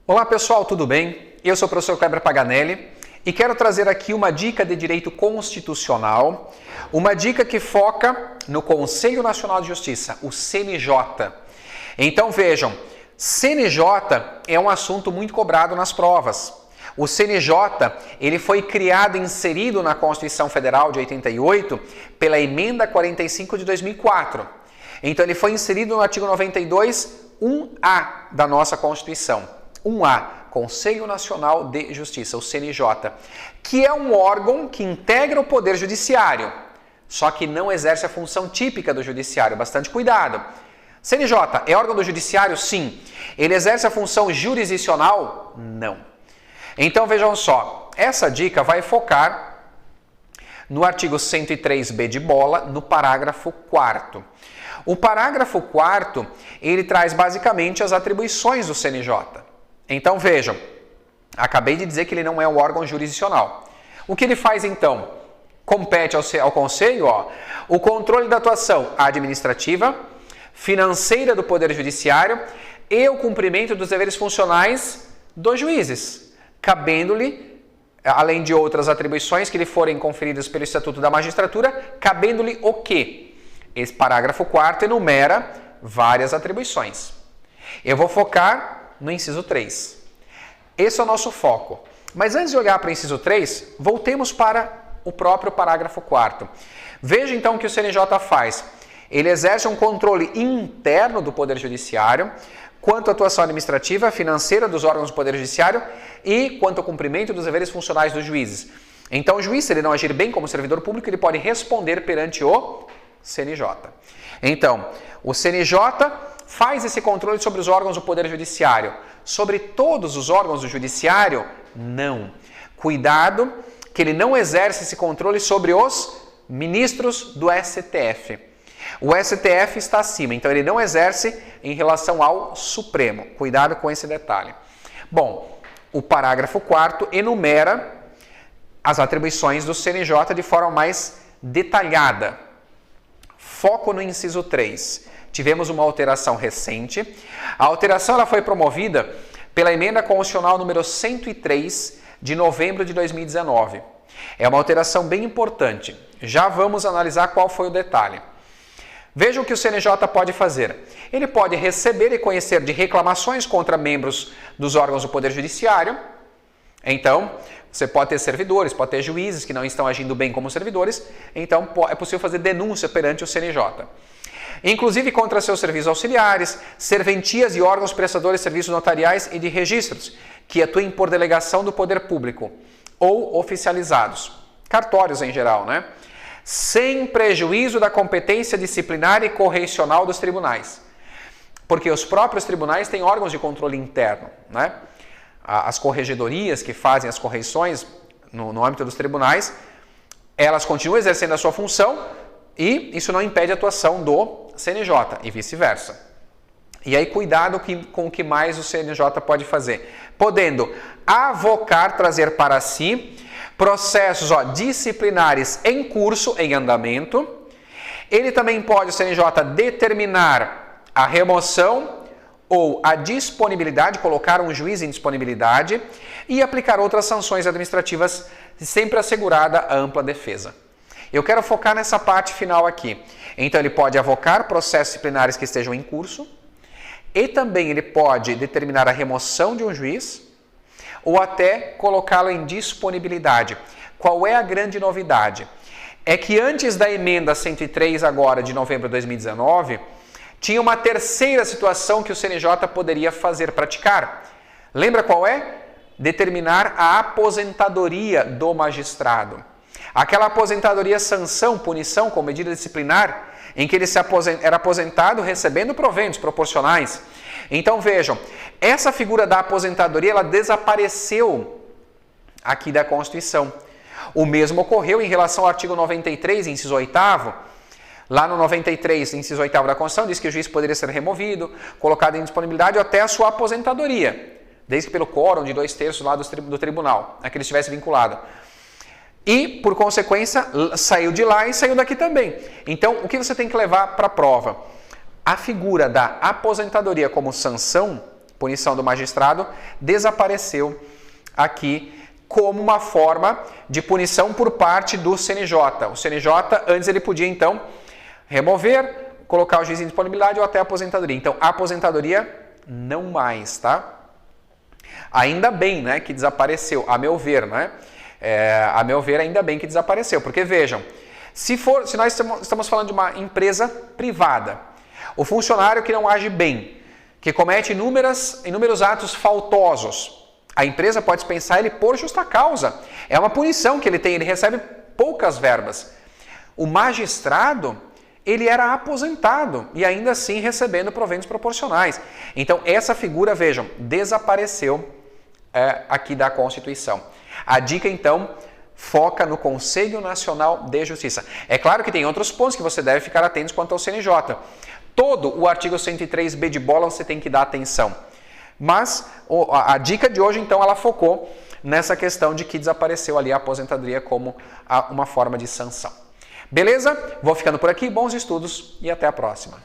Olá pessoal, tudo bem? Eu sou o professor Kleber Paganelli e quero trazer aqui uma dica de direito constitucional, uma dica que foca no Conselho Nacional de Justiça, o CNJ. Então vejam, CNJ é um assunto muito cobrado nas provas. O CNJ ele foi criado e inserido na Constituição Federal de 88 pela Emenda 45 de 2004. Então ele foi inserido no artigo 92, 1A da nossa Constituição. 1A, Conselho Nacional de Justiça, o CNJ, que é um órgão que integra o Poder Judiciário, só que não exerce a função típica do Judiciário, bastante cuidado. CNJ é órgão do Judiciário? Sim. Ele exerce a função jurisdicional? Não. Então vejam só, essa dica vai focar no artigo 103b de bola, no parágrafo 4º. O parágrafo 4º, ele traz basicamente as atribuições do CNJ. Então vejam, acabei de dizer que ele não é um órgão jurisdicional. O que ele faz então? Compete ao Conselho o controle da atuação administrativa, financeira do Poder Judiciário e o cumprimento dos deveres funcionais dos juízes, cabendo-lhe, além de outras atribuições que lhe forem conferidas pelo Estatuto da Magistratura, cabendo-lhe o quê? Esse parágrafo 4º enumera várias atribuições. Eu vou focar no inciso 3. Esse é o nosso foco. Mas antes de olhar para o inciso 3, voltemos para o próprio parágrafo 4º. Veja então o que o CNJ faz. Ele exerce um controle interno do Poder Judiciário, quanto à atuação administrativa, financeira dos órgãos do Poder Judiciário e quanto ao cumprimento dos deveres funcionais dos juízes. Então o juiz, se ele não agir bem como servidor público, ele pode responder perante o CNJ. Então, o CNJ faz esse controle sobre os órgãos do Poder Judiciário. Sobre todos os órgãos do Judiciário? Não. Cuidado que ele não exerce esse controle sobre os ministros do STF. O STF está acima, então ele não exerce em relação ao Supremo. Cuidado com esse detalhe. Bom, o parágrafo 4º enumera as atribuições do CNJ de forma mais detalhada. Foco no inciso 3. Tivemos uma alteração recente. A alteração ela foi promovida pela Emenda Constitucional número 103 de novembro de 2019. É uma alteração bem importante. Já vamos analisar qual foi o detalhe. Vejam o que o CNJ pode fazer. Ele pode receber e conhecer de reclamações contra membros dos órgãos do Poder Judiciário. Então, você pode ter servidores, pode ter juízes que não estão agindo bem como servidores. Então, é possível fazer denúncia perante o CNJ. Inclusive contra seus serviços auxiliares, serventias e órgãos prestadores de serviços notariais e de registros, que atuem por delegação do poder público, ou oficializados, cartórios em geral, né? Sem prejuízo da competência disciplinar e correicional dos tribunais. Porque os próprios tribunais têm órgãos de controle interno, né? As corregedorias que fazem as correições no âmbito dos tribunais, elas continuam exercendo a sua função e isso não impede a atuação do CNJ e vice-versa. E aí cuidado com o que mais o CNJ pode fazer. Podendo avocar, trazer para si processos disciplinares em curso, em andamento. Ele também pode, o CNJ, determinar a remoção ou a disponibilidade, colocar um juiz em disponibilidade e aplicar outras sanções administrativas, sempre assegurada a ampla defesa. Eu quero focar nessa parte final aqui. Então ele pode avocar processos disciplinares que estejam em curso e também ele pode determinar a remoção de um juiz ou até colocá-lo em disponibilidade. Qual é a grande novidade? É que antes da emenda 103 agora de novembro de 2019, tinha uma terceira situação que o CNJ poderia praticar. Lembra qual é? Determinar a aposentadoria do magistrado. Aquela aposentadoria sanção, punição com medida disciplinar, em que ele era aposentado recebendo proventos proporcionais. Então vejam, essa figura da aposentadoria ela desapareceu aqui da Constituição. O mesmo ocorreu em relação ao artigo 93, inciso 8º. Lá no 93, inciso 8º da Constituição, diz que o juiz poderia ser removido, colocado em disponibilidade ou até a sua aposentadoria, desde que pelo quórum de 2/3 lá do tribunal, a que ele estivesse vinculado. E, por consequência, saiu de lá e saiu daqui também. Então, o que você tem que levar para a prova? A figura da aposentadoria como sanção punição do magistrado, desapareceu aqui como uma forma de punição por parte do CNJ. O CNJ, antes ele podia então remover, colocar o juiz em disponibilidade ou até a aposentadoria. Então, a aposentadoria não mais, tá? Ainda bem, né, que desapareceu, a meu ver, né? A meu ver, ainda bem que desapareceu, porque vejam, se nós estamos falando de uma empresa privada, o funcionário que não age bem, que comete inúmeros atos faltosos, a empresa pode dispensar ele por justa causa. É uma punição que ele tem, ele recebe poucas verbas. O magistrado, ele era aposentado e ainda assim recebendo proventos proporcionais. Então, essa figura, vejam, desapareceu aqui da Constituição. A dica, então, foca no Conselho Nacional de Justiça. É claro que tem outros pontos que você deve ficar atento quanto ao CNJ. Todo o artigo 103b de bola você tem que dar atenção. Mas a dica de hoje, então, ela focou nessa questão de que desapareceu ali a aposentadoria como uma forma de sanção. Beleza? Vou ficando por aqui, bons estudos e até a próxima.